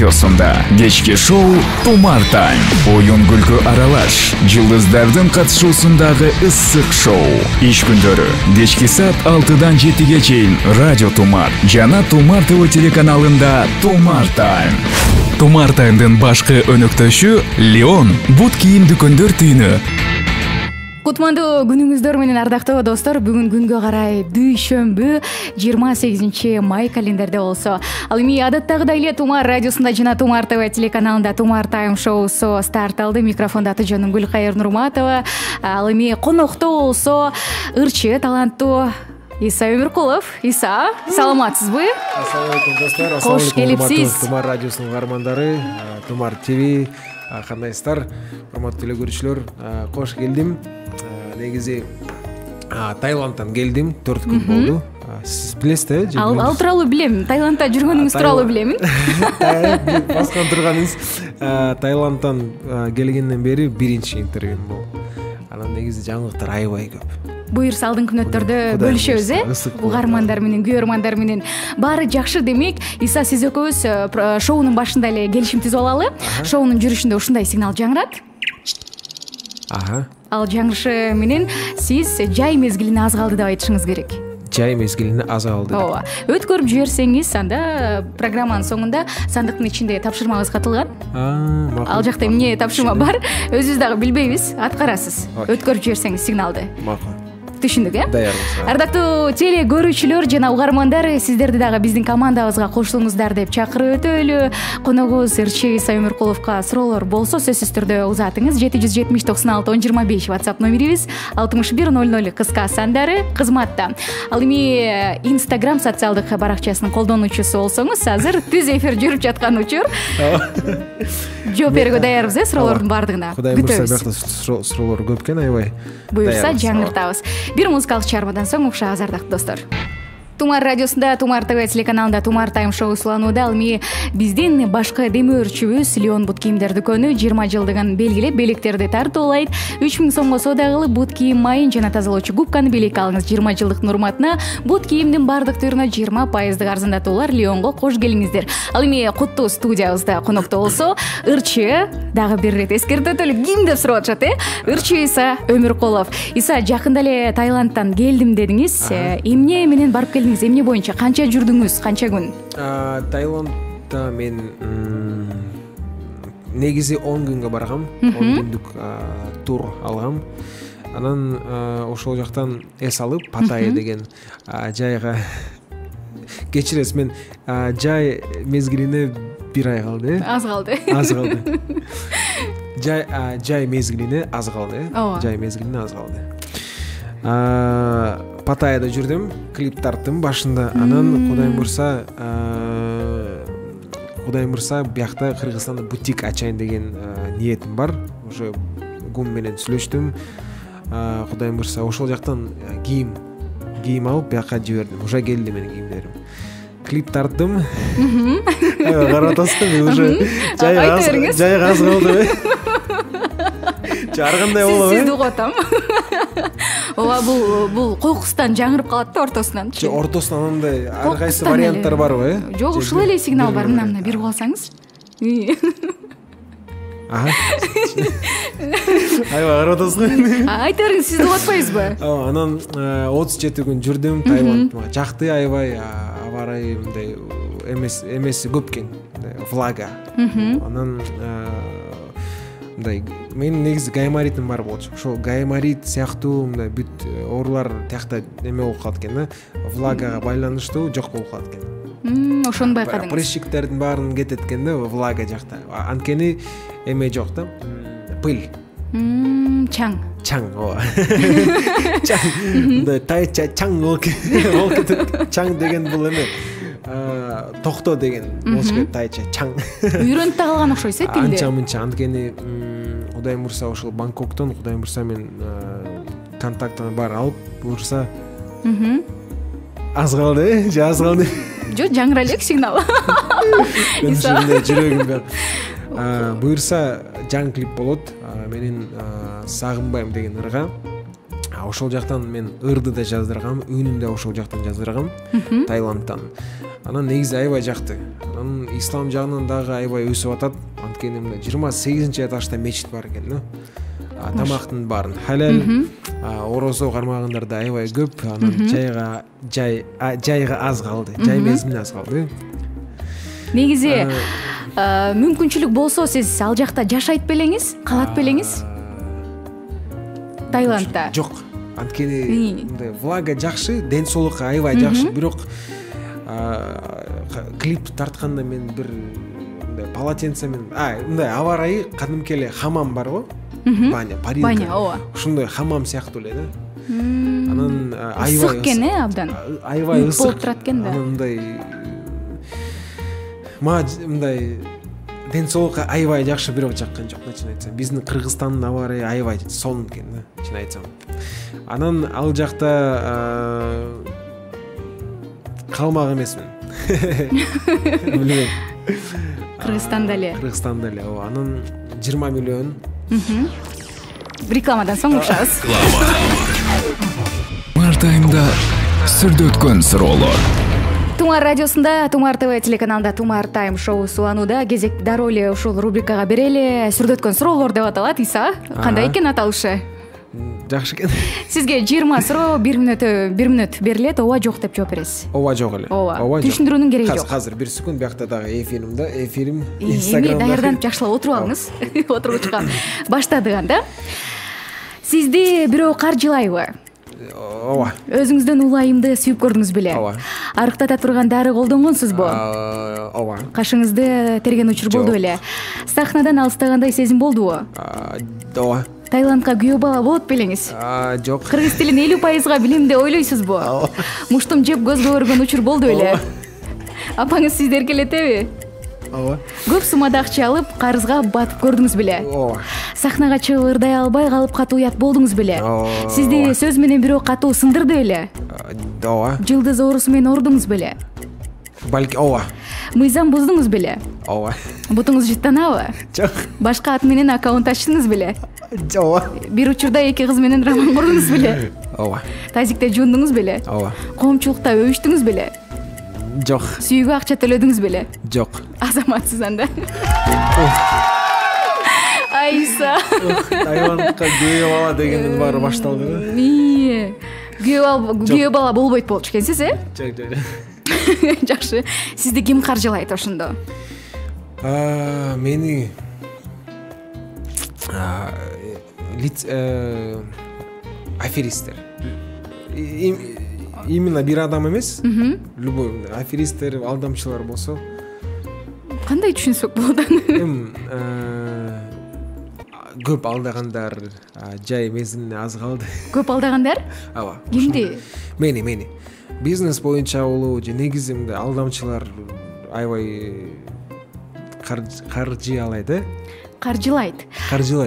радиосунда кечки шоу Тумар Тайм. Оюн күлкү аралаш, жылдыздардын катышуусундагы ысык шоу. Иш күндөрү кечки саат 6-дан 7-ге чейин Радио Тумар жана Тумар ТВ телеканалында Тумар Тайм. Тумар Таймдын башкы өнөктөшү Леон бут кийим дүкөндөр түйүнү. Кутмандуу күнүңүздөр менен ардактуу достор, бүгүн күнгө карай дүйшөмбү 28 май календарда болсо. Ал эми адаттагыдай эле Тумар радиосунда жана Тумар ТВ телеканалында Тумар Тайм шоусу старт алды. Микрофонда Атыжаным Гүлкайыр Нурматова. Ал эми конокто болсо ырчы, таланттуу Иса Өмүркулов. Иса, саламатсызбы? Ассалам алейкум достор. Кош келипсиз. Тумар радиосунун каармандары, Тумар ТВ, кандайсыздар? Урматтуу эле көрүүчүлөр, кош келдим. Негизи Таиландтан келдим, 4 күн болду. Сиз билесиз, Ал тууралуу билем. Таиландда жүргөнүңүз тууралуу билемин. Баскан турганыңыз. Таиландтан келгенден бери биринчи интервьюм болду. Анан негизи жаңылыктар аябай көп. Буюрса алдыңкы мүнөттөрдө бөлүшөбүз, угармандар менен, күйөрмандар менен. Баары жакшы демек. Иса, сиз экөөбүз шоунун башында эле келишим түзүп алалы. Шоунун жүрүшүндө ушундай сигнал жаңырат. Ал жаңырышы менен сиз жай мезгилине аз калды деп айтышыңыз керек. Жай мезгилине аз калды. Ооба. Өткөрүп жиберсеңиз, анда программанын соңунда сандыктын ичинде тапшырмабыз катылган. Ал жакта эмне тапшырма бар, өзүбүз дагы билбейбиз, аткарасыз. Өткөрүп жиберсеңиз сигналды. Макул. Түшүндүк, Даярбыз. Ардактуу теле көрүүчүлөр жана угармандар, сиздерди дагы биздин командабызга кошулуңуздар деп чакырып өтөлү. Коногубуз ырчы Иса Өмүркуловго суроолор болсо, сөзсүз түрдө узатыңыз. 770-96-1025 WhatsApp номерибиз, 6100 кыска сандары кызматта. Ал эми Instagram социалдык баракчасынын колдонуучусу болсоңуз, азыр түз эфир жүрүп жаткан учур. Жооп берүүгө даярбыз, суроолордун баардыгына. Кудайым буйрса, биякта суроолор көп экен, аябай. Буюрса, жаңыртабыз. Бир музыкалык чыгармадан соң угушабыз, ардактуу достор. Тумар радиосунда, Тумар ТВ телеканалында Тумар Тайм шоу уланууда. Ал эми биздин башкы демөөрчүбүз Леон бут кийимдер дүкөнү 20 жылдыгын белгилеп, белектерди тартуулайт. 3000 сомго соода кылып, бут кийим майын жана тазалоочу губканы белек алыңыз. 20 жылдыктын урматына бут кийимдин бардык түрүнө 20% арзандатуулар. Леонго кош келиңиздер. Ал эми куттуу студиябызда конокто болсо, ырчы, дагы бир ирет эскертип өтөлү, ким деп сурап атышат, Ырчы Иса Өмүркулов. Иса, жакында эле Таиландтан келдим дедиңиз. Эмне менен барып келдиңиз? Эмне боюнча канча жүрдүңүз, канча күн? Таиландда мен негизи 10 күнгө баргам, 10 күндүк тур алгам. Анан ошол жактан эс алып, Паттайя деген жайга кечиресиз, мен жай мезгилине 1 ай калды. Аз калды. Аз калды. Жай мезгилине аз калды. Жай мезгилине аз калды. Паттайяда жүрдүм, клип тарттым башында. Анан Кудайым бурса, биякта Кыргызстанда бутик ачайын деген ниетим бар. Уже гум менен сүйлөштүм. Кудайым бурса, ошол жактан кийим алып биякка жибердим. Уже келди менин кийимдерим. Клип тарттым. Карап атасызбы, уже жайга аз калды. Чаргандай болобу? Сизди угуп атам. Ооба, бул кокустан жаңырып калат да ортосунан. Ортосунан андай ар кайсы варианттар барбы, Жок, ушул эле сигнал бар, мына берип алсаңыз. Айба, карап атасызбы? Айта бериңиз, сизди угуп атпайбызбы? Анан 37 күн жүрдүм, Таиланд мага жакты, аябай, аба ырайы мындай эмеси көп экен, влага. Анан мындай менин негизи гайморитим бар болчу. Ошол гайморит сыяктуу мындай бүт оорулар тиякта эме болуп калат экен да, влагага байланыштуу жок болуп калат экен. Ошону байкадыңыз. Прыщиктердин баарын кетет экен да, влага жакта. Анткени эме жок да, пыль. Чаң, ооба. Мындай тайча чаң болуп кетет. Чаң деген бул эме токто деген болуш керек, тайча чаң. Үйрөнүп да калган окшойт тилди. Анча-мынча, анткени Кудайым бурса, ошол Бангкоктон Кудайым бурса мен контактын бар алып, бурса аз калды, же аз калды. Жок, жаңыра элек сигнал. Жүрөгүм буйрса жаңы клип болот. Менин Сагынбайм деген ырга ошол жактан мен ырды да жаздыргам, үнүн да ошол жактан жаздыргам, Таиландтан. Анан негизи аябай жакты. Анан ислам жагынан дагы аябай өсүп атат. Анткени мына 28 этажда мечит бар экен, да. Тамактын баарын халал, орозо кармагандар да аябай көп. Анан жайга аз калды. Жай мезгилине аз калды. Негизи мүмкүнчүлүк болсо сиз ал жакта жашайт белеңиз, калат белеңиз? Таиландда. Жок. Анткени мындай влага жакшы, ден соолукка аябай жакшы, бирок клип тартканда мен бир мындай полотенцемен, мындай аба ырайы кадимки эле хамам бар го. Баня, парилка. Баня, ооба. Ушундай хамам сыяктуу эле, да. Анан аябай ысык экен, абдан. Аябай ысык болуп турат экен да. Анан мындай мындай ден соолукка аябай жакшы, бирок жаккан жок, чын айтсам. Биздин Кыргызстандын аба ырайы аябай сонун экен, да, чын айтсам. Анан ал жакта калмак эмесмин. Билбейм. Кыргызстанда эле. Кыргызстанда эле, ооба. Анан 20 миллион. Рекламадан соң укшабыз. Мартаймда сүрдө өткөн суроолор. Тумар радиосунда, Тумар ТВ телеканалында Тумар Тайм шоу уланууда. Кезекти дароо эле ушул рубрикага берели. Сүрдө өткөн суроолор деп аталат. Иса, кандай экен аталышы? Жакшы экен. Сизге 20 суроо 1 мүнөт берилет. Ооба, жок деп жооп бересиз. Ооба, жок эле. Ооба. Түшүндүрүүнүн кереги жок. Азыр 1 секунд, биякта дагы эфирим Инстаграмда. Даярданып жакшылап отуруп алыңыз. Отургучка баштадык анда. Сизди бирөө каржылайбы? Ооба. Өзүңүздөн улайымды сүйүп көрдүңүз беле? Ооба. Арыктата турган дары колдонгонсузбу? Ооба. Кашыңызды терген учур болду беле? Сахнадан алыстагандай сезим болдубу? Ооба. Таиландга күйөө бала болот белеңиз? Жок. Кыргыз тилин 50% билем деп ойлойсузбу? Муштум жеп көзгө көргөн учур болду беле? Апаңыз сизди эркелетеби? Ооба. Көп суммада акча алып, карызга батып көрдүңүз беле? Ооба. Сахнага чыгып ырдай албай калып катуу уят болдуңуз беле? Сизди сөз менен бирөө катуу сындырды беле? Ооба. Жылдыз оорусу менен ордуңуз беле? Балки, ооба. Мыйзам буздуңуз беле? Ооба. Бутуңуз жыттанабы? Жок. Башка ат менен аккаунт ачтыңыз беле? Ооба. Бир учурда 2 кыз менен роман курдуңуз беле? Ооба. Тазикте жуундуңуз беле? Ооба. Коомчулукта өбүштүңүз беле? Жок. Сүйүүгө акча төлөдүңүз беле? Жок. Азаматсыз анда. Айса. Таиландка күйөө бала дегендин баары башталды. Күйөө бала болбойт болчу экенсиз, Жок. Жакшы. Сизди ким каржылайт ошондо? Мени аферистер. Именно бир адам эмес. Любой аферистер, алдамчылар болсо. Кандай түшүнсөк болот аны? Көп алдагандар, жай мезгилине аз калды. Көп алдагандар? Ооба. Кимди? Мени. Бизнес боюнча болобу же негизи мындай алдамчылар аябай каржылайт, Каржылайт.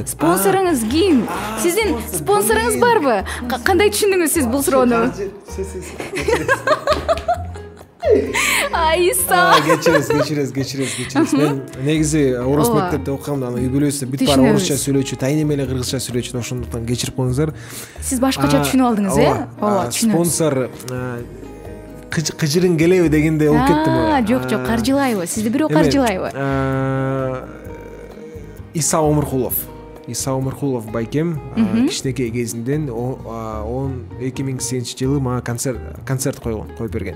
Спонсоруңуз ким? Сиздин спонсоруңуз барбы? Кандай түшүндүңүз сиз бул суроону? Айса. Кечиресиз. Мен негизи орус мектепте окугам, аны үй бүлөсү бүт баары орусча сүйлөчү, тайнем эле кыргызча сүйлөчү, ошондуктан кечирип коюңуздар. Сиз башкача түшүнүп алдыңыз, Ооба, спонсор кыжырың келеби дегенде болуп кеттим. Жок, каржылайбы? Сизди бирөө каржылайбы? Иса Омуркулов байкем кичинекей кезинден 2008-жылы мага концерт коюп берген.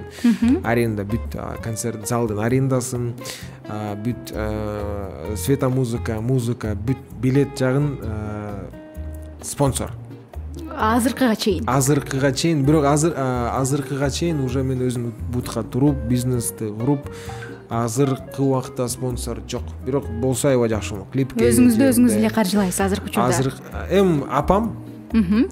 Аренда бүт концерт залдын арендасын, бүт светомузыка, бүт билет жагын спонсор. Азыркыга чейин, бирок азыркыга чейин уже мен өзүм бутка туруп, бизнести куруп, азыркы убакта спонсор жок. Бирок болсо аябай жакшы болот. Клипке өзүңүз эле каржылайсыз азыркы учурда? Апам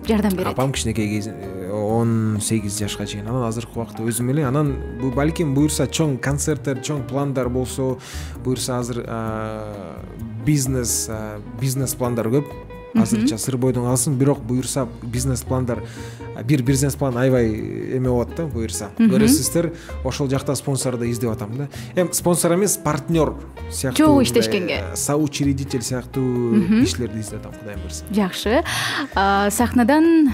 жардам берет. Апам кичинекей кезде 18 жашка чейин, анан азыркы убакта өзүм эле. Анан балким буюрса чоң концерттер, чоң пландар болсо, буюрса азыр бизнес пландар көп. Азырча сыр бойдон алсын, бирок буюрса бизнес пландар, бир бизнес план аябай эме болот да, буюрса. Көрөсүздөр, ошол жакта спонсорду издеп атам да. Спонсор эмес, партнер сыяктуу. Чогуу иштешкенге. Соучредитель сыяктуу кишилерди издеп атам, Кудайым буйрса. Жакшы. Сахнадан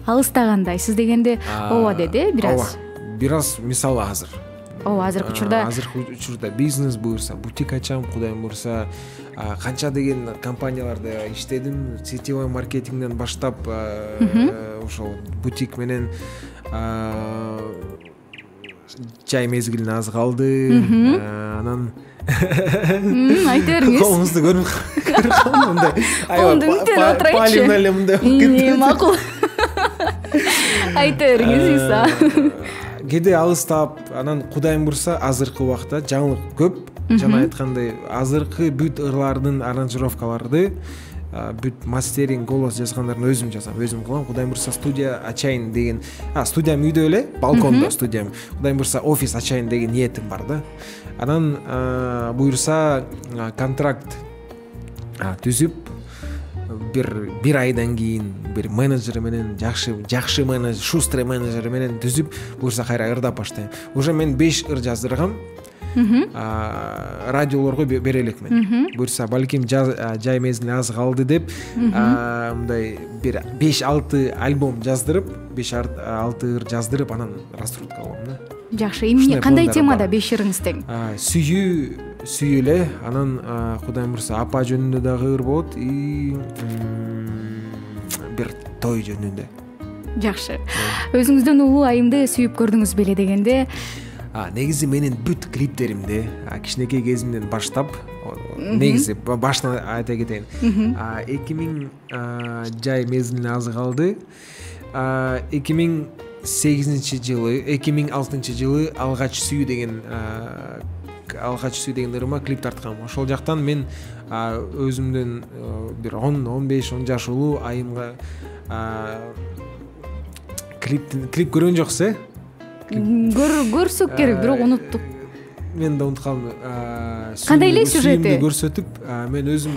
алыстагандай сиз дегенде ооба деди бир аз мисалы азыр азыркы учурда бизнес буюрса бутик ачам, кудайым буюрса канча деген компанияларда иштедим, сетевой маркетингден баштап ошол бутик менен жай мезгилине аз калды. Анан айта бериңиз. Колуңузду көрүп калдым мындай. Колумду бүтүп отурайынчы. Палимна эле мындай. Макул. Айта бериңиз Иса. Кээде алыстап, анан кудайым бурса азыркы убакта жаңылык көп. Жана айткандай, азыркы бүт ырлардын аранжировкаларды, бүт мастеринг, голос жазгандарын өзүм жазам, өзүм кылам. Кудайым бурса студия ачайын деген, студиям үйдө эле, балкондо студиям. Кудайым бурса офис ачайын деген ниетим бар да. Анан буюрса контракт түзүп бир айдан кийин бир менеджер менен жакшы менеджер, шустрый менеджер менен түзүп, буюрса кайра ырдап баштайм. Уже мен 5 ыр жаздыргам. Радиолорго бере элекмин. Буюрса балким жай мезгили аз калды деп, мындай бир 5-6 альбом жаздырып, 5-6 ыр жаздырып, анан раскрутка кылам да. Жакшы, эмне кандай темада 5 ырыңыз тең? Сүйүү эле, анан кудайым бурса апа жөнүндө дагы ыр болот и бир той жөнүндө. Жакшы. Өзүңүздөн улуу айымды сүйүп көрдүңүз беле дегенде? Негизи менин бүт клиптеримде кичинекей кезимден баштап, негизи башынан айта кетейин. 2000 жай мезгилине аз калды. 2008 жылы, 2006 жылы алгач сүйүү деген ырыма клип тарткам. Ошол жактан мен өзүмдөн бир 10-15 жаш улуу айымга клип көргөн жоксуз, көрсөк керек, бирок унуттук. Мен да унутуп калдым. Кандай эле сюжети? Көрсөтүп, мен өзүм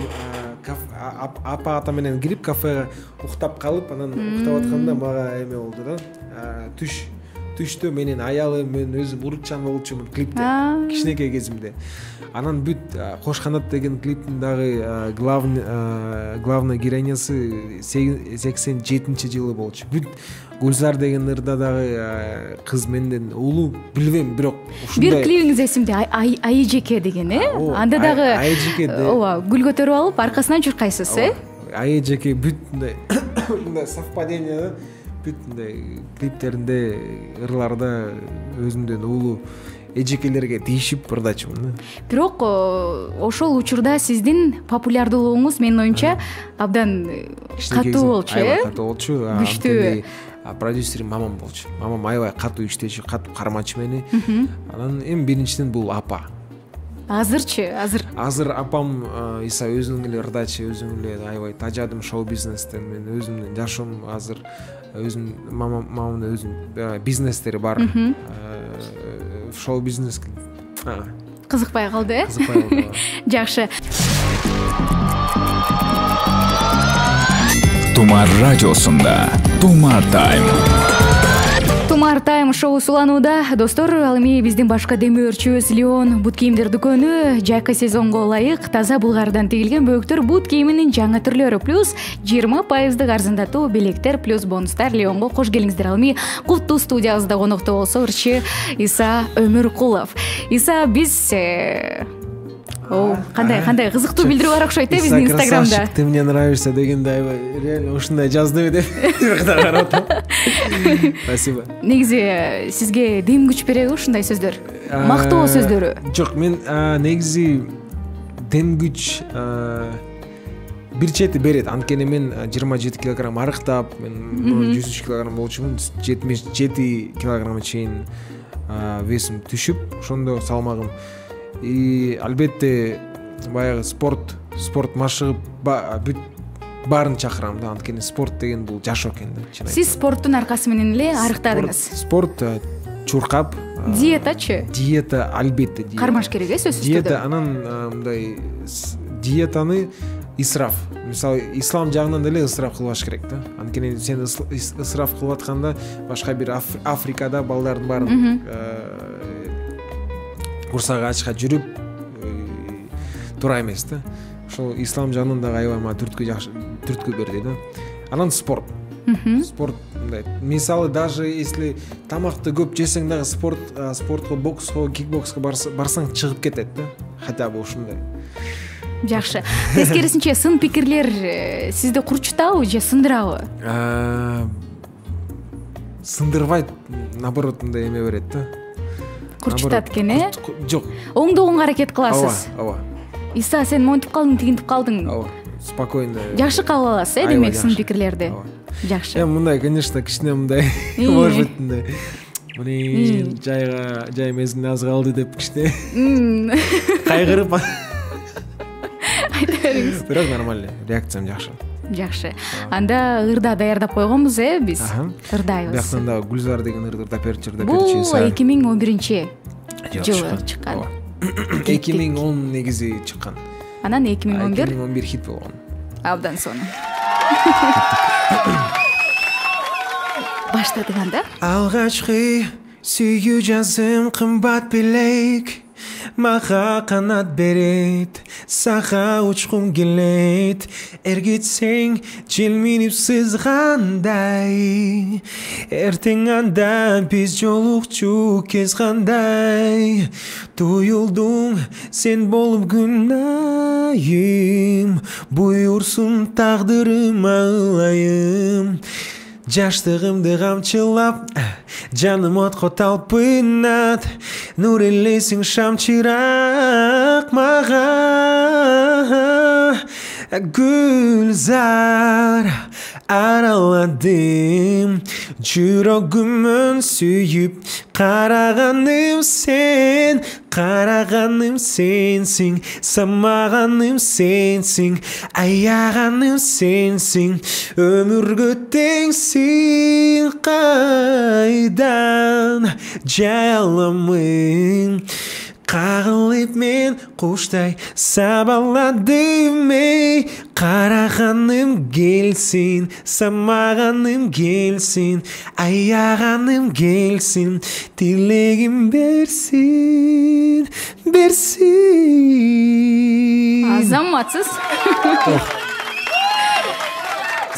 апа ата менен кирип кафеге уктап калып, анан уктап атканда мага эме болду да. Түштө менин аялым, мен өзүм урутчан болчумун клипте, кичинекей кезимде. Анан бүт Кош канат деген клиптин дагы главный героинясы 87 жылы болчу. Бүт Гүлзар деген ырда дагы кыз менден улуу, билбейм, бирок ушундай. Бир клипиңиз эсимде, Айжеке деген, Анда дагы ооба, гүл көтөрүп алып, аркасынан чуркайсыз, Айжеке бүт мындай совпадение да. Бүт мындай клиптеринде, ырларда өзүмдөн улуу эжекелерге тийишип ырдачумун да. Бирок ошол учурда сиздин популярдуулугуңуз менин оюмча абдан катуу болчу, катуу болчу. Күчтүү. Продюсерим мамам болчу. Мамам аябай катуу иштечү, катуу кармачу мени. Анан эми биринчиден бул апа. Азырчы? Азыр апам Иса өзүнүн эле ырдачы, өзүнүн эле аябай тажадым шоу бизнестен. Мен өзүмдүн жашым азыр өзүм мамамдын өзүнүн бизнестери бар. Шоу бизнес кызыкпай калды, Кызыкпай калды. Жакшы. Тумар радиосунда Тумар Тайм. Тумар Тайм шоу суланууда. Достор, ал эми биздин башка демөөрчүбүз Леон бут кийимдер дүкөнү жайкы сезонго ылайык таза булгардан тигилген бөөктөр бут кийиминин жаңы түрлөрү плюс 20% арзандатуу белектер плюс бонустар Леонго кош келиңиздер. Ал эми куттуу студиябызда конокто болсо ырчы Иса Өмүркулов. Иса, биз кандай кызыктуу билдирүү бар окшойт биздин инстаграмда. Ты мне нравишься дегенде аябай реально ушундай жаздыбы деп карап атам. Спасибо. Негизи сизге дем күч береби ушундай сөздөр? Мактоо сөздөрү? Жок, мен негизи дем күч бир чети берет. Анткени мен 27 килограмм арыктап, мен 103 килограмм болчумун, 77 килограммга чейин весим түшүп, ошондо салмагым. И албетте баягы спорт машыгып бүт баарын чакырам да, анткени спорт деген бул жашоо экен да. Сиз спорттун аркасы менен эле арыктадыңыз? Спорт чуркап. Диетачы? Диета албетте. Кармаш керек, сөзсүз түрдө. Диета, анан мындай диетаны исраф. Мисалы, ислам жагынан деле исраф кылбаш керек да. Анткени сен исраф кылып атканда башка бир Африкада балдардын баарын курсага ачка жүрүп туура эмес да. Ошол ислам жагынан дагы аябай мага түрткү берди да. Анан спорт ушундай. Мисалы даже если тамакты көп жесең дагы спортко, бокско, кикбокско барсаң чыгып кетет да. Хотя бы ушундай. Жакшы. Тескерисинче сын пикирлер сизди курчутабы же сындырабы? Сындырбайт, наоборот мындай эме берет да. Курчутат экен, Жок. Оңдогонго аракет кыласыз. Ооба. Иса сен монтип калдың, тигинтип калдың. Ооба. Спокойно. Жакшы кабыл аласыз, демек сын пикирлерди. Жакшы. Мындай, конечно, кичине мындай может мындай. Муни жай мезгил аз калды деп кичине кайгырып. Айта бериңиз. Бирок нормально, реакциям жакшы. Жакшы. Анда ырда даярдап койгонбуз, биз. Ырдайбыз. Бияктан да Гүлзар деген ырды даперчи. Бул 2011 жылы чыккан. 2010 негизи чыккан. Анан 2011 хит болгон. Абдан сонун. Баштадык анда. Алгачкы сүйүү жазым кымбат белек. Мага канат берет, сага учкум келет. Эргитсең желминип сызгандай. Эртең анда биз жолукчу кез кандай. Туюлдуң сен болуп күн айым. Буйурсун тагдырым ылайым. Жаштыгымды камчылап, жаным отко талпынат. Нур элесиң шамчырак мага. Гүлзар араладым, жүрөгүмөн сүйүп. Караганым сенсиң, самаганым сенсиң, аяганым сенсиң, өмүргө теңсиң. Кайдан жай аламын, кагылып мен куштай сабаладым эй. Караганым келсин, самаганым келсин, аяганым келсин, тилегим берсин. Азаматсыз.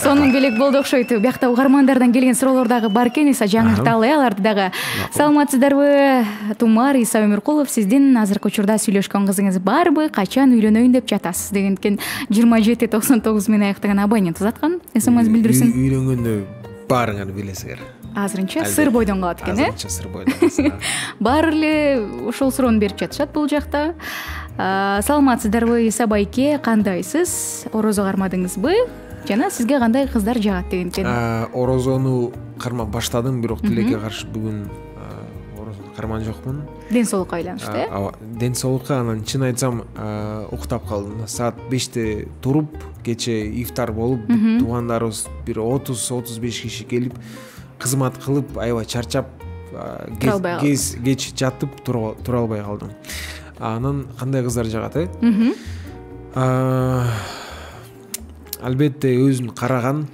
Сонун белек болду окшойт. Биякта угармандардан келген суроолор бар экен, Иса жаңырталы, аларды дагы. Саламатсыздарбы? Тумар Иса Өмүркулов, сиздин азыркы учурда сүйлөшкөн кызыңыз барбы? Качан үйлөнөйүн деп жатасыз деген экен. 2799 менен аяктаган абонент узаткан. СМС билдирүүсүн. Үйлөнгөндө баарыңарды билесиңер. Азырынча сыр бойдон калат экен, Азырынча сыр бойдон. Баары эле ошол суроону берип жатышат бул жакта. Саламатсыздарбы Иса байке, кандайсыз? Орозо кармадыңызбы? Жана сизге кандай кыздар жагат деген экен. Орозону кармап баштадым, бирок тилекке каршы бүгүн орозону карман жокмун. Ден соолукка байланыштуу, Ооба, ден соолукка. Анан чын айтсам, уктап калдым. Саат 5те туруп, кече ифтар болуп, туугандарыбыз бир 30-35 киши келип, кызмат кылып, аябай чарчап, кеч жатып тура албай калдым. Анан кандай кыздар жагат, Албетте өзүн караган,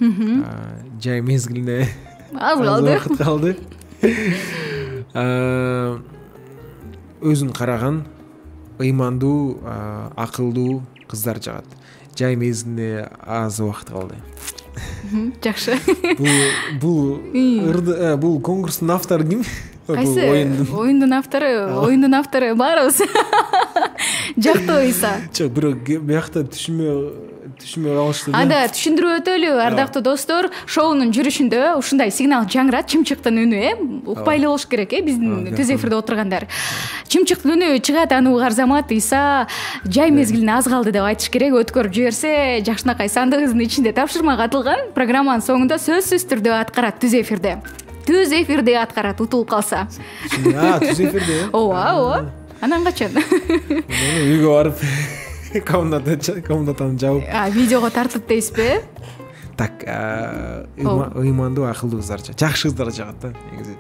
жай мезгилине аз калды. Өзүн караган, ыймандуу, акылдуу кыздар жагат. Жай мезгилине аз убакыт калды. Жакшы. Бул конкурстун автору ким? Кайсы? Оюндун автору баарыбыз. Жактуу Иса. Жок, бирок биякта түшүнмөй калышты. Анда түшүндүрүп өтөлү, ардактуу достор. Шоунун жүрүшүндө ушундай сигнал жаңырат, чымчыктын үнү, укпай эле болуш керек, биздин түз эфирде отургандар. Чымчыктын үнү чыгат, аны угар замат Иса жай мезгилине аз калды деп айтыш керек. Өткөрүп жиберсе, жакшынакай сандыгыбыздын ичинде тапшырма катылган. Программанын соңунда сөзсүз түрдө аткарат түз эфирде. Түз эфирде аткарат, утулуп калса. Түз эфирде? Ооба. Анан качан? Үйгө барып комнатаны жабып. Видеого тартып дейсизби? Так, ыймандуу, акылдуу кыздар, жакшы кыздар жагат да, негизи.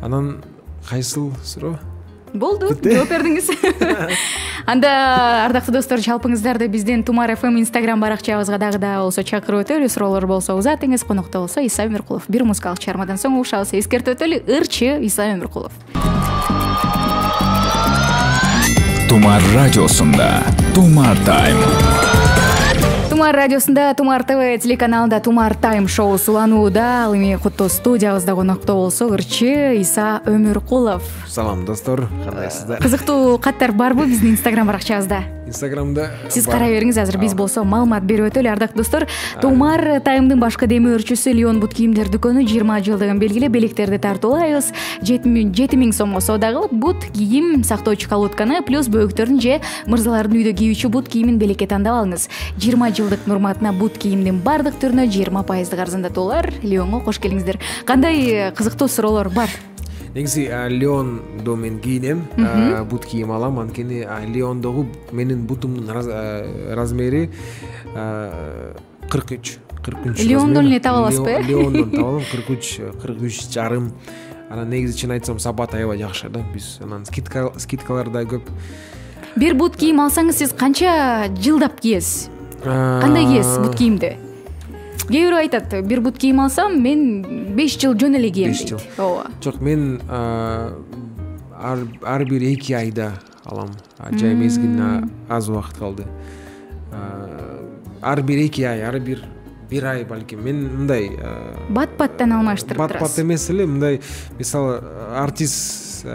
Анан кайсыл суроо? Болду, жооп бердиңиз. Анда ардактуу достор, жалпыңыздарды биздин Тумар FM Instagram баракчабызга дагы да болсо чакырып өтөлү. Суроолор болсо узатыңыз, конокто болсо Иса Өмүркулов. Бир музыкалык чыгармадан соң угушабыз. Эскертип өтөлү, ырчы Иса Өмүркулов. Тумар радиосунда Тумар Тайм. Тумар радиосунда, Тумар ТВ телеканалында Тумар Тайм шоусу уланууда. Ал эми куттуу студиябызда конокто болсо ырчы Иса Өмүркулов. Салам достор, кандайсыздар? Кызыктуу каттар барбы биздин Инстаграм баракчабызда? Инстаграмда Сиз карай бериңиз, азыр биз болсо маалымат берип өтөлү. Ардактуу достор, Тумар Таймдын башкы демө өрчүсү Леон бут кийимдер дүкөнү 20 жылдыгын белгилеп белектерди тартуулайбыз. 7000 сомго соода кылып бут кийим сактоочу колодканы плюс бөөктөрүн же мырзалардын үйдө кийүүчү бут кийимин белекке тандап алыңыз. 20 жылдык урматына бут кийимдин бардык түрүнө 20% арзандатуулар. Леонго кош келиңиздер. Кандай кызыктуу суроолор бар? Негизи Леондо мен кийинем, бут кийим алам, анткени Леондогу менин бутумдун размери 43. Леондон эле таба аласызбы? Леондон таба алам, 43 жарым. Анан негизи чын айтсам сапат аябай жакшы да. Биз анан скидкалар да көп. Бир бут кийим алсаңыз сиз канча жылдап кийесиз? Кандай кийесиз бут кийимди? Кээ бирөө айтат, бир бут кийим алсам, мен 5 жыл жөн эле кийем дейт. Ооба. Жок, мен ар бир 2 айда алам. Жай мезгилине аз убакыт калды. Ар бир 2 ай, ар бир ай балким. Мен мындай бат-баттан алмаштырып турасыз. Бат-бат эмес эле, мындай мисалы артист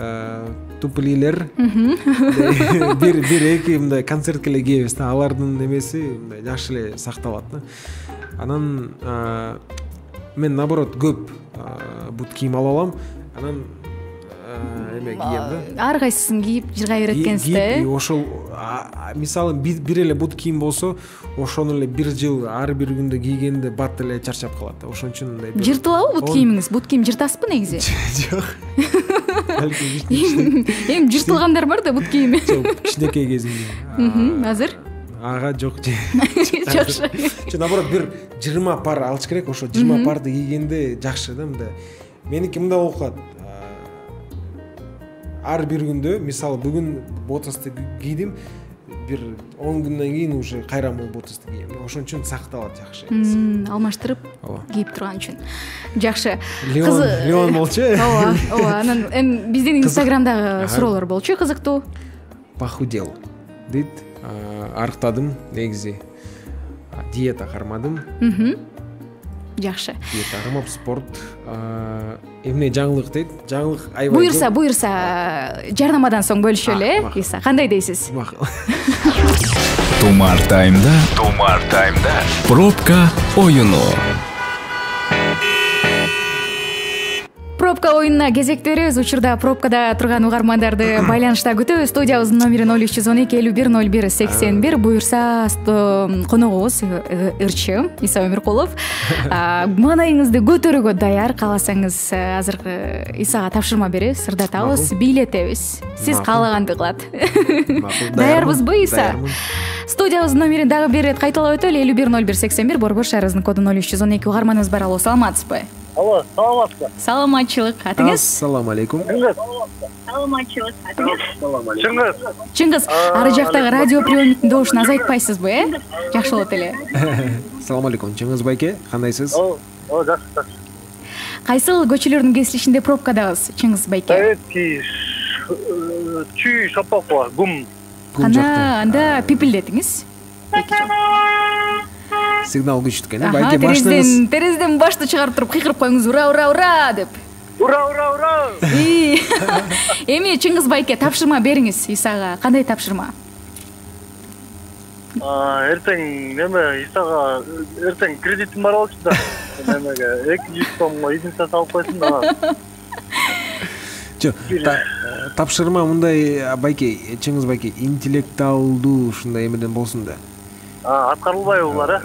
туплилер бир эки мындай концертке эле кийебиз да, алардын эмеси мындай жакшы эле сакталат да. Анан мен наоборот көп бут кийим ала алам. Анан эме кийем да. Ар кайсысын кийип жыргай берет экенсиз да. Ошол мисалы бир эле бут кийим болсо, ошону эле бир жыл ар бир күндө кийгенде бат эле чарчап калат да. Ошон үчүн мындай жыртылабы бут кийимиңиз? Бут кийим жыртасызбы негизи? Жок. Эми жыртылгандар бар да бут кийими. Жок, кичинекей кезимде. Азыр? Ага, жок. Жакшы. Наоборот, бир 20 пар алыш керек. Ошо 20 парды кийгенде жакшы да, мындай. Меники мындай болуп калат. Ар бир күндө, мисалы бүгүн ботасты кийдим, бир 10 күндөн кийин уже кайра могу ботасты кийем. Ошон үчүн сакталат жакшы. Алмаштырып кийип турган үчүн. Жакшы. Леон болчу. Ооба. Анан эми биздин Инстаграмдагы суроолор болчу кызыктуу. Похудел дейт. Арыктадым, негизи диета кармадым. Жакшы. Диета кармап, спорт, эмне жаңылык дейт. Жаңылык аябай. Буюрса, жарнамадан соң бөлүшөлү, Иса. Кандай дейсиз? Тумар Таймда пробка оюну. Пробка оюнуна кезек беребиз. Учурда пробкада турган угармандарды байланышта күтөбүз. Студиябыздын номери 0312 51 01 81. Буюрса коногубуз ырчы Иса Өмүркулов. Маанайыңызды көтөрүүгө даяр. Кааласаңыз азыр Исага тапшырма беребиз, ырдатабыз, бийлетебиз. Сиз каалаганды кылат. Даярбызбы, Иса? Студиябыздын номерин дагы бир ирет кайталап өтөлү. 51 01 81. Борбор шаарыбыздын коду 0312. Угарманыбыз бар. Алло, саламатсызбы? Алло, саламатсызбы? Саламатчылык. Атыңыз? Ассаламу алейкум. Саламатчылык. Атыңыз? Чыңгыз, ары жактагы радио приемниктин добушун азайтпайсызбы, Жакшы болот эле. Ассаламу алейкум. Чыңгыз байке, кандайсыз? Жакшы. Кайсыл көчөлөрдүн кесилишинде пробкадабыз, Чыңгыз байке? Чүй Шапапова, гум. Анда пипилдетиңиз. Сигнал күчтү экен, байке баштыңыз. Терезеден башты чыгарып туруп кыйкырып коюңуз, ура деп. Ура! Эми Чыңгыз байке тапшырма бериңиз Исага. Кандай тапшырма? Эртең Исага эртең кредитим бар болчу да. Немеге 200 сомго единица салып койсун да. Тапшырма мындай байке, Чыңгыз байке, интеллектуалдуу ушундай эмеден болсун да. Аткарылбайбы булар,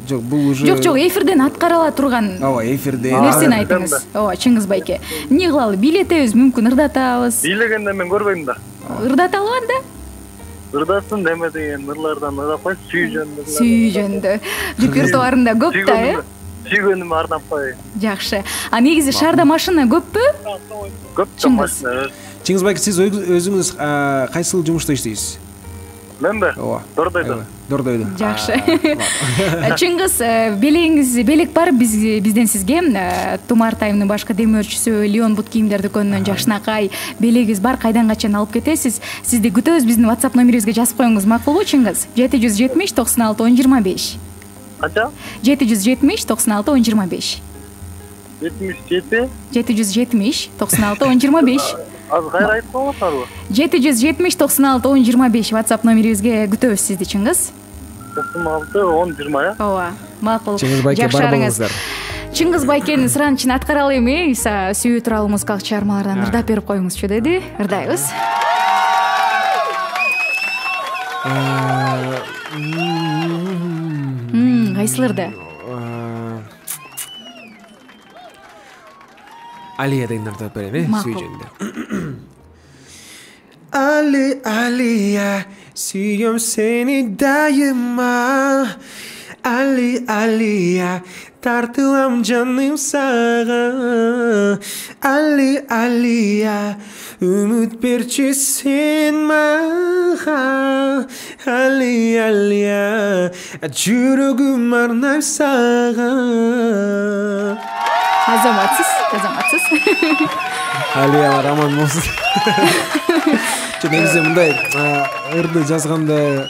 Жок, бул уже Жок, эфирден аткарыла турган. Ооба, эфирде. Нерсени айтыңыз. Ооба, Чыңгыз байке. Эмне кылалы? Бийлетебиз, мүмкүн ырдатабыз. Бийлегенде мен көрбөйм да. Ырдата алган да? Ырдасын деме деген ырлардан ырдап коюш, сүйжөндө. Репертуарында көп да, Сүйгөнүмө арнап кой. Жакшы. Негизи шаарда машина көппү? Көп да машина. Чыңгыз байке, сиз өзүңүз кайсыл жумушта иштейсиз? Менби? Ооба. Дордойдо. Жакшы. Чыңгыз, белек бар бизден сизге. Тумар Таймдын башкы демөөрчүсү Леон бут кийимдер дүкөнүнөн жакшынакай белегиңиз бар. Кайдан качан алып кетесиз? Сизди күтөбүз. Биздин WhatsApp номерибизге жазып коюңуз макулбу, Чыңгыз? 770 96 10 25. Канча? 770 96 1025. 77 770 96 1025. азыр кайра айтып коесуздарбы? 770 96 1025 WhatsApp номерибизге күтөбүз сизди Чыңгыз. 96 10 20 я. Ооба, макул. Чыңгыз байке бар болуңуздар. Чыңгыз байкенин суранычын аткара эми, Иса сүйүү тууралуу музыкалык чыгармалардан ырдап берип коюңузчу деди. Ырдайбыз. Кайсылырды? Алия деген ырдап берейин, Макул. сүйжөндө. Алия, сүйөм сени дайыма. Алия, тартылам жаным сага. Алия, үмүт берчи сен мага. Алия, жүрөгүм арнайм сага. Азаматсыз. Алиялар аман болсун. Негизи мындай ырды жазганда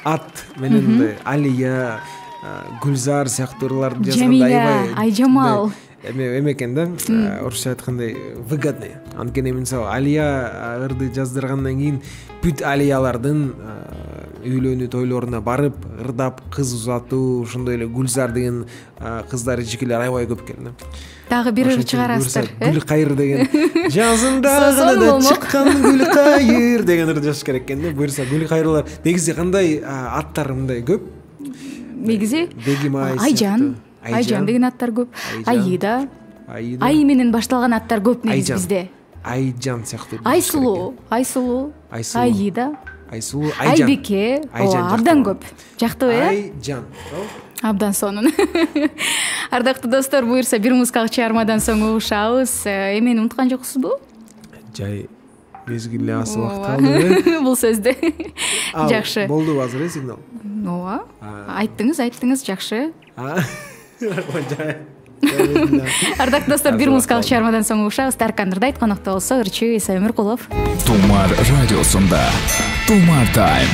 ат менен мындай Алия, Гүлзар сыяктуу ырларды жазганда Жамиля, Айжамал. Эме экен да, орусча айткандай выгодный. Анткени мисалы Алия ырды жаздыргандан кийин бүт Алиялардын үйлөнүү тойлоруна барып ырдап кыз узатуу, ошондой эле Гүлзар деген кыздар жигилер аябай көп экен да. Дагы бир ыр чыгарасыздар. Гүл кайыр деген жазында гана чыккан гүл кайыр деген ырды жазыш керек экен да. Буюрса гүл кайырлар негизи кандай аттар мындай көп? Негизи Бегимай, Айжан деген аттар көп. Аида. Ай менен башталган аттар көп негизи bizde. Айжан сыяктуу. Айсулуу. Аида. Айсулуу, Айжан. Айбике. Абдан көп. Жактыбы, э? Айжан. Абдан сонун. Ардактуу достор, буюрса бир музыкалык чыгармадан соң угушабыз. Эмени унуткан жоксузбу? Жай мезгилде асы убакыт калды. Бул сөздү. Жакшы. Болду азыр сигнал. Ооба. Айттыңыз, жакшы. Ардактуу достор, бир музыкалык чыгармадан соң угушабыз. Таркан ырдайт, конокто болсо ырчы Иса Өмүркулов. Тумар радиосунда Тумар Тайм.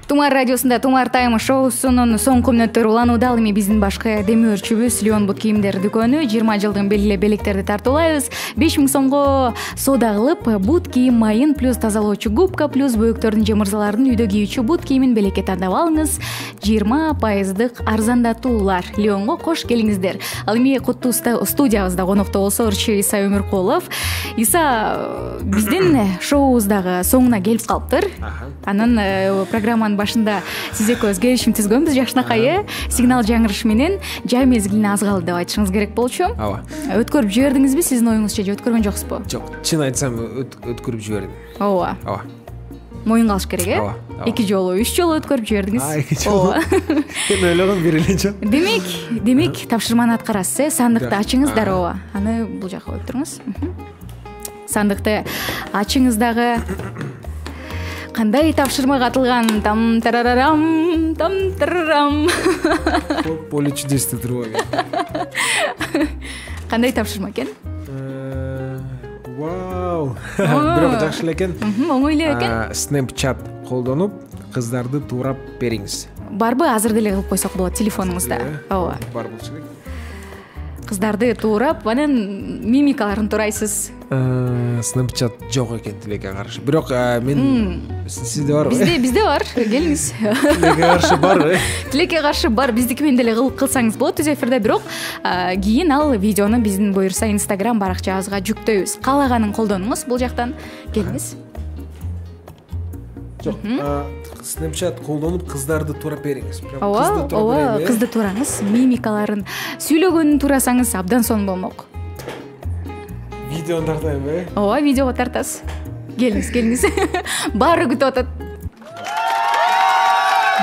Тумар радиосунда Тумар Тайм шоусунун соңку мүнөттөрү уланууда. Ал эми биздин башкы демөөрчүбүз Леон бут кийимдер дүкөнү 20 жылдын белгилүү белектерди тартуулайбыз. 5000 сомго соода кылып, бут кийим майын плюс тазалоочу губка плюс бөөктөрдүн же мырзалардын үйдө кийүүчү бут кийимин белекке тандап алыңыз. 20% арзандатуулар. Леонго кош келиңиздер. Ал эми куттуу студиябызда конокто болсо ырчы Иса Өмүркулов. Иса биздин шоубуздагы соңуна келип калыптыр. Анын программанын башында сиз экөөбүз келишим түзгөнбүз жакшынакай, сигнал жаңырыш менен жай мезгилине аз калды деп айтышыңыз керек болчу. Ооба. Өткөрүп жибердиңизби сиздин оюңузча же өткөргөн жоксузбу? Жок, чын айтсам өткөрүп жибердим. Ооба. Моюн калыш керек, э? Ооба. 2 жолу, 3 жолу өткөрүп жибердиңиз. 2 жолу. Мен ойлогом бир эле жол. Демек тапшырманы аткарасыз, э? Сандыкты ачыңыздар, ооба. Аны бул жака коюп туруңуз. Сандыкты ачыңыз дагы. Кандай тапшырма катылган? Там тарарарам, там тарарам. Поле чудесный турбу. Кандай тапшырма экен? Вау. Бирок жакшы эле экен. Оңой эле экен. Snapchat колдонуп, кыздарды туурап бериңиз. Барбы, азыр деле кылып койсок болот телефонуңузда. Ооба. Бар болчу керек. Кыздарды туурап, анан мимикаларын турайсыз. Snapchat жок экен тилекке каршы. Бирок мен сизде барбы? Бизде бар. Келиңиз. Тилекке каршы бар. Тилекке каршы бар. Биздики менен деле кылсаңыз болот түз эфирде, бирок кийин ал видеону биздин буюрса Instagram баракчабызга жүктөйбүз. Каалаганын колдонуңуз бул жактан. Келиңиз. Жок. Snapchat колдонуп кыздарды туурап бериңиз. Ооба, кызды туураңыз. Мимикаларын, сүйлөгөнүн туурасаңыз абдан сонун болмок. Видеону тартайбы? Ооба, видеого тартасыз. Келиңиз. Баары күтүп атат.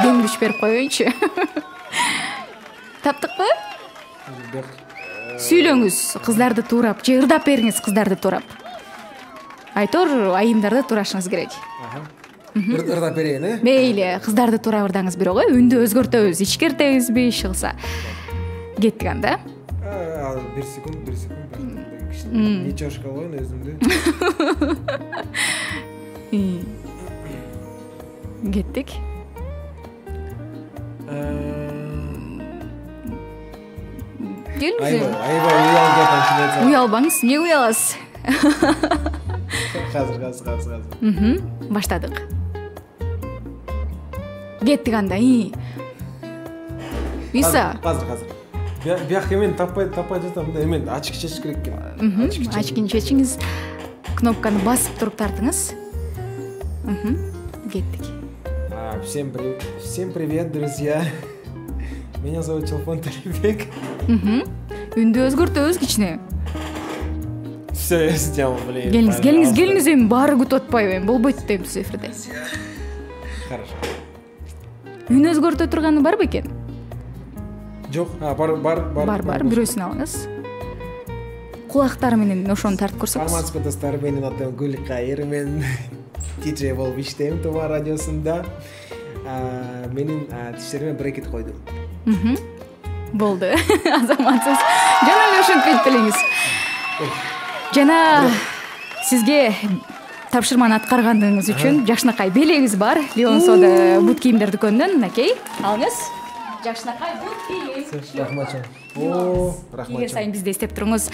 Дем күч берип коеюнчу. Таптыкпы? Сүйлөңүз, кыздарды туурап, же ырдап бериңиз кыздарды туурап. Айтор айымдарды туурашыңыз керек. Ырдап берейин, э? Мейли, кыздарды туурап ырдаңыз, бирок үндү өзгөртөбүз, ичкертебизби, иш кылса. Кеттик анда. 1 секунд. Не чашка алайын өзүмдү. Кеттик. келиңиз. Аябай уялып жатам чын. Уялбаңыз, эмне уяласыз? Азыр. Баштадык. Кеттик анда. Иса. Азыр. Бияққа мен таппай жатам. Мен очки чечиш керек экен. Очкини чечиңиз. Кнопканы басып туруп тартыңыз. Кеттик. Всем привет, друзья. Меня зовут Челпон Талибек. Үндү өзгөртөбүз кичине. Все, я сделал, блин. Келиңиз, эми баары күтүп атпайбы, эми болбойт дейбиз эфирде. Хорошо. Үн өзгөртө турганы барбы экен? Жок, бар. Бирөөсүн алыңыз. Кулактары менен ошону тартып көрсөңүз. Саламатсызбы достор, менин атым Гүлкайыр, мен диджей болуп иштейм Тумар радиосунда. Менин тиштериме брекет койдум. Болду. Азаматсыз. Жана эле ушинтип айтып элеңиз. Жана сизге тапшырманы аткарганыңыз үчүн жакшынакай белегиңиз бар. Леон Сода бут кийимдер дүкөнүнөн, накей. Алыңыз. Жакшынакай бут кийим. Рахмат. Рахмат. Эгер сайын бизди эстеп туруңуз.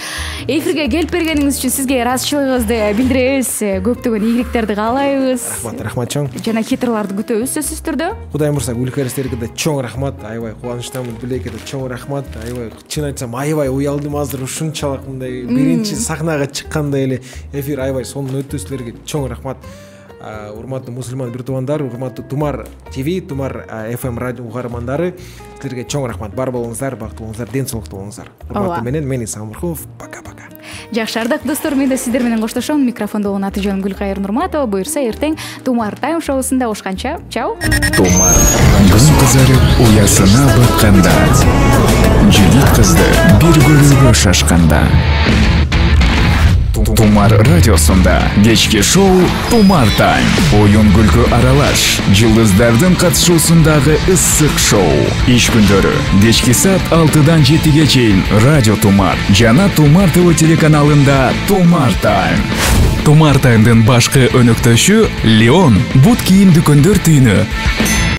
Эфирге келип бергениңиз үчүн сизге ыраазычылыгыбызды билдиребиз. Көптөгөн ийгиликтерди каалайбыз. Рахмат чоң. Жана хитрларды күтөбүз сөзсүз түрдө. Кудайым бурса, Гүлкайырстерге да чоң рахмат. Аябай кубанычтамын, Билеке да чоң рахмат. Аябай чын айтсам, аябай уялдым азыр ушунчалык мындай биринчи сахнага чыккандай эле эфир аябай сонун өттү. Силерге чоң рахмат. Урматтуу мусулман бир туугандар, урматтуу Тумар ТВ, Тумар FM радио угармандары, силерге чоң рахмат. Бар болуңуздар, бактылуу болуңуздар, ден соолуктуу болуңуздар. Урматтуу менен мен Самурхов. Пока-пока. Жакшы, ардактуу достор, мен да сиздер менен коштошом. Микрофондо болгон аты жөнүм Гүлкайыр Нурматова. Буюрса эртең Тумар Тайм шоусунда ушканча. Чао. Тумар күн кызарып уясына батканда, жигит кызды бир көрүүгө шашканда. Тумар радиосунда кечки шоу Тумар Тайм. Оюн күлкү аралаш, жылдыздардын катышуусундагы ысык шоу. Иш күндөрү кечки саат 6-дан 7-ге чейин Радио Тумар жана Тумар ТВ телеканалында Тумар Тайм. Тумар Таймдын башкы өнөктөшү Леон бут кийим дүкөндөр түйүнү.